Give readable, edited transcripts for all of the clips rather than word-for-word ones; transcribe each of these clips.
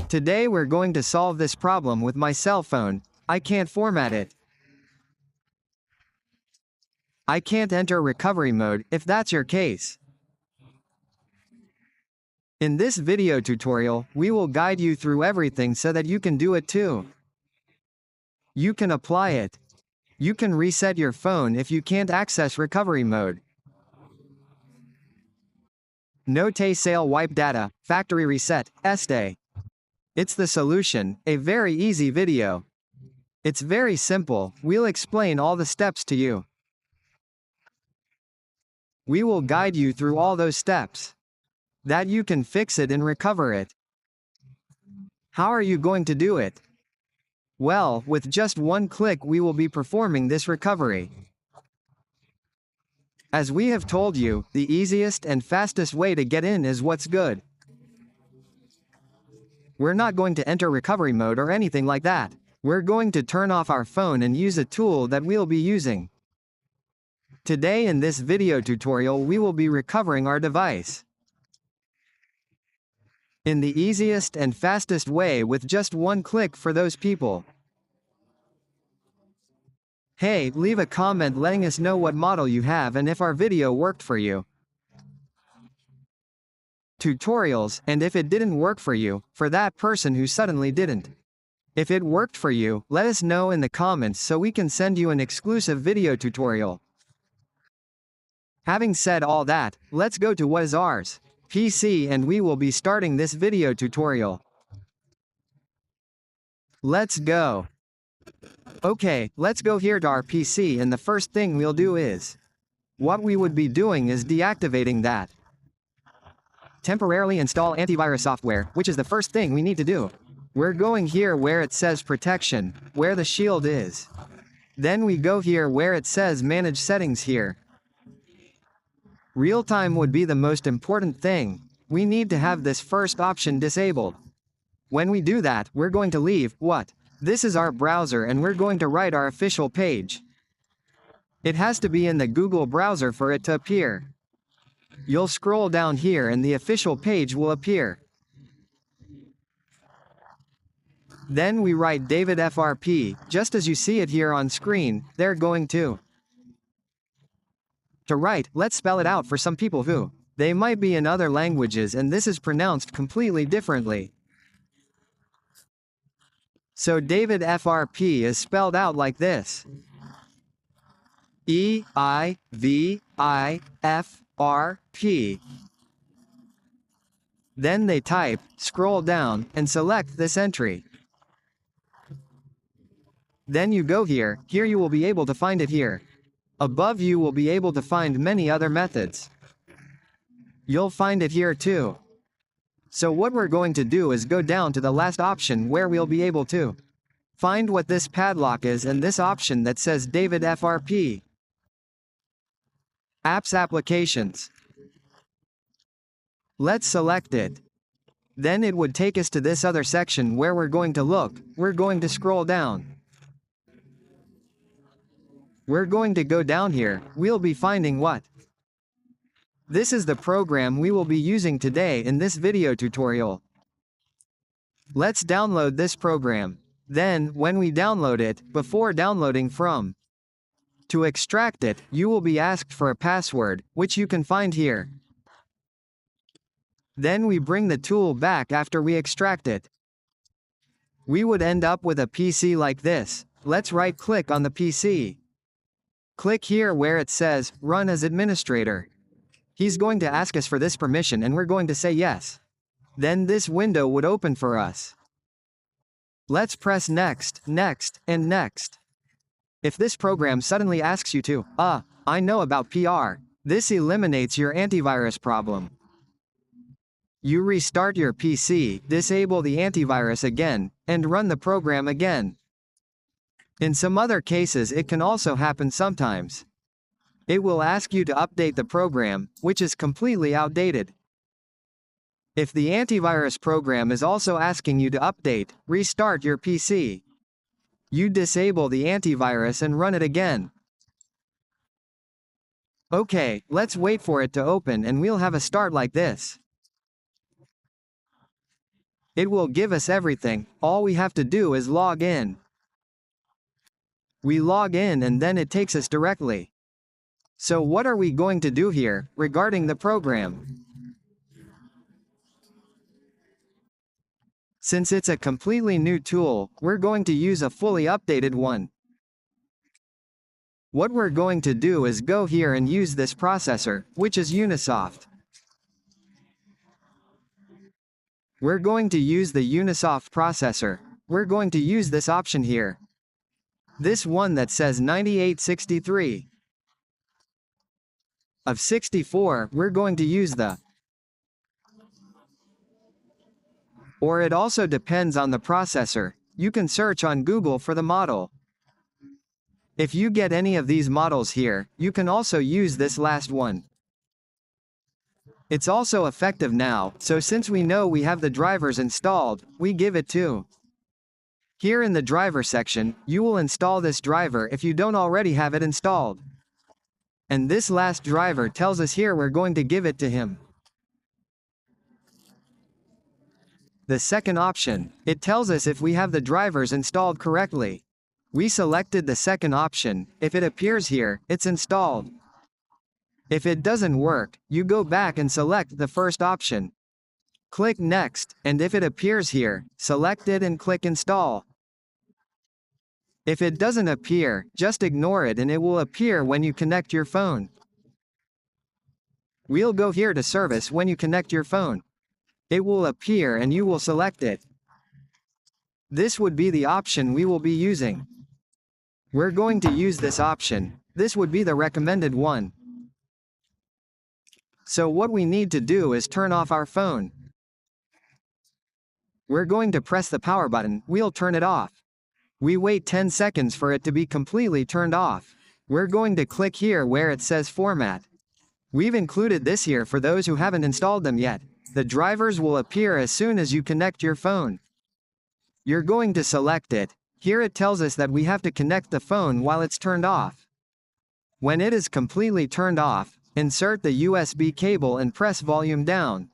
Today we're going to solve this problem with my cell phone. I can't format it. I can't enter recovery mode, if that's your case. In this video tutorial, we will guide you through everything so that you can do it too. You can apply it. You can reset your phone if you can't access recovery mode. No te sale wipe data, factory reset, este. It's the solution, a very easy video. It's very simple, we'll explain all the steps to you. We will guide you through all those steps. That you can fix it and recover it. How are you going to do it? Well, with just one click we will be performing this recovery. As we have told you, the easiest and fastest way to get in is what's good. We're not going to enter recovery mode or anything like that. We're going to turn off our phone and use a tool that we'll be using. Today in this video tutorial we will be recovering our device. In the easiest and fastest way with just one click for those people. Hey, leave a comment letting us know what model you have and if our video worked for you. Tutorials, and if it didn't work for you, for that person who suddenly didn't. If it worked for you, let us know in the comments so we can send you an exclusive video tutorial. Having said all that, let's go to what is ours. PC, and we will be starting this video tutorial. Let's go. Okay, let's go here to our PC, and the first thing we'll do is, what we would be doing is deactivating that. Temporarily install antivirus software, which is the first thing we need to do. We're going here where it says protection, where the shield is. Then we go here where it says manage settings here. Real time would be the most important thing. We need to have this first option disabled. When we do that, we're going to leave, what? This is our browser and we're going to write our official page. It has to be in the Google browser for it to appear. You'll scroll down here and the official page will appear. Then we write David FRP, just as you see it here on screen. They're going to write, let's spell it out for some people who, they might be in other languages and this is pronounced completely differently. So David FRP is spelled out like this. EIVIFRP. Then they type, scroll down, and select this entry. Then you go here you will be able to find it here. Above you will be able to find many other methods. You'll find it here too. So what we're going to do is go down to the last option where we'll be able to find what this padlock is and this option that says David FRP. Apps Applications. Let's select it. Then it would take us to this other section where we're going to look. We're going to scroll down. We're going to go down here, we'll be finding what? This is the program we will be using today in this video tutorial. Let's download this program. Then, when we download it, before downloading from, to extract it, you will be asked for a password, which you can find here. Then we bring the tool back after we extract it. We would end up with a PC like this. Let's right-click on the PC. Click here where it says, Run as Administrator. He's going to ask us for this permission and we're going to say yes. Then this window would open for us. Let's press Next, Next, and Next. If this program suddenly asks you to, I know about PR, this eliminates your antivirus problem. You restart your PC, disable the antivirus again, and run the program again. In some other cases it can also happen sometimes. It will ask you to update the program, which is completely outdated. If the antivirus program is also asking you to update, restart your PC. You disable the antivirus and run it again. Okay, let's wait for it to open and we'll have a start like this. It will give us everything, all we have to do is log in. We log in and then it takes us directly. So what are we going to do here, regarding the program? Since it's a completely new tool, we're going to use a fully updated one. What we're going to do is go here and use this processor, which is Unisoft. We're going to use the Unisoft processor. We're going to use this option here. This one that says 9863. Of 64, we're going to use the. Or it also depends on the processor. You can search on Google for the model. If you get any of these models here, you can also use this last one. It's also effective now, so since we know we have the drivers installed, we give it to. Here in the driver section, you will install this driver if you don't already have it installed. And this last driver tells us here we're going to give it to him. The second option, it tells us if we have the drivers installed correctly. We selected the second option. If it appears here, it's installed. If it doesn't work, you go back and select the first option. Click Next, and if it appears here, select it and click Install. If it doesn't appear, just ignore it and it will appear when you connect your phone. We'll go here to Service when you connect your phone. It will appear and you will select it. This would be the option we will be using. We're going to use this option. This would be the recommended one. So what we need to do is turn off our phone. We're going to press the power button, we'll turn it off. We wait 10 seconds for it to be completely turned off. We're going to click here where it says Format. We've included this here for those who haven't installed them yet. The drivers will appear as soon as you connect your phone. You're going to select it. Here it tells us that we have to connect the phone while it's turned off. When it is completely turned off, insert the USB cable and press volume down.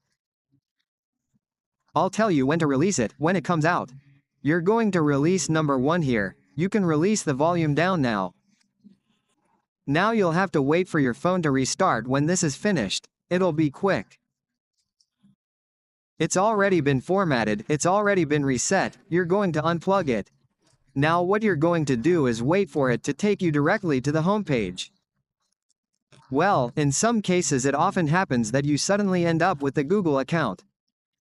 I'll tell you when to release it, when it comes out. You're going to release number 1 here. You can release the volume down now. Now you'll have to wait for your phone to restart when this is finished. It'll be quick. It's already been formatted, it's already been reset, you're going to unplug it. Now what you're going to do is wait for it to take you directly to the home page. Well, in some cases it often happens that you suddenly end up with the Google account.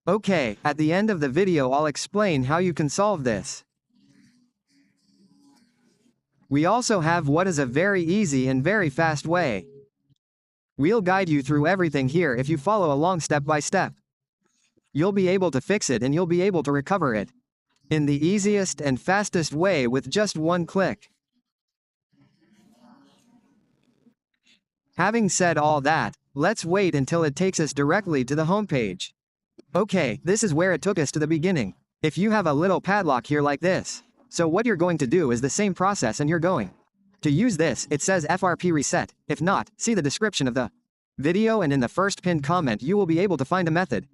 Okay, at the end of the video I'll explain how you can solve this. We also have what is a very easy and very fast way. We'll guide you through everything here if you follow along step by step. You'll be able to fix it and you'll be able to recover it. In the easiest and fastest way with just one click. Having said all that, let's wait until it takes us directly to the home page. Okay, this is where it took us to the beginning. If you have a little padlock here like this. So what you're going to do is the same process and you're going to use this. It says FRP reset. If not, see the description of the video and in the first pinned comment you will be able to find a method.